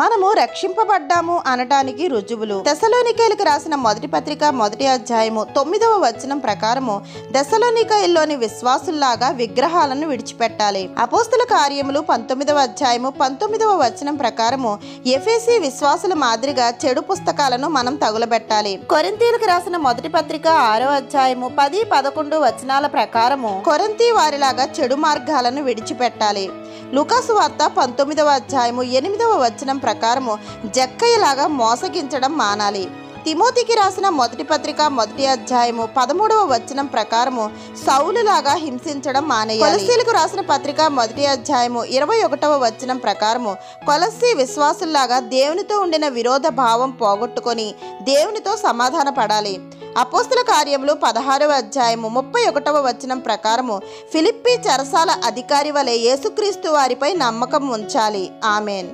మనము రక్షింపబడ్డాము అనటానికి రుజువులు. తెస్సలోనికైలకు రాసిన మొదటి పత్రిక 1వ అధ్యాయము 9వ వచనం ప్రకారము తెస్సలోనికైల్లోని విశ్వాసుల్లాగా విగ్రహాలను విడిచిపెట్టాలి. అపోస్తల కార్యములు 19వ అధ్యాయము 19వ వచనం ప్రకారము ఎఫెసీ విశ్వాసుల మాదిరిగా చెడు పుస్తకాలను మనం తగులబెట్టాలి. కొరింథీయులకు రాసిన మొదటి పత్రిక 6వ అధ్యాయము 10, 11 వచనాల ప్రకారము కొరింథీ వారిలాగా చెడు మార్గాలను విడిచిపెట్టాలి. లూకాసు వార్త 19వ అధ్యాయము 8వ వచనం ప్రకారము జక్కయ్యలాగా మోసగించడం మానాలి. తిమోతికి రాసిన మొదటి పత్రిక 1వ అధ్యాయము 13వ వచనం ప్రకారము సౌలులాగా హింసించడం మానేయాలి. కొలస్సీలకు రాసిన పత్రిక 1వ అధ్యాయము 21వ వచనం ప్రకారము కొలస్సీ విశ్వాసుల్లాగా దేవునితో ఉండిన విరోధ భావం పోగొట్టుకొని దేవునితో సమాధాన పడాలి. అపోస్తల కార్యములు 16వ అధ్యాయము 31వ వచనం ప్రకారము ఫిలిప్పీ చెరసాల అధికారి వలె యేసుక్రీస్తు వారిపై నమ్మకం ఉంచాలి. ఆమెన్.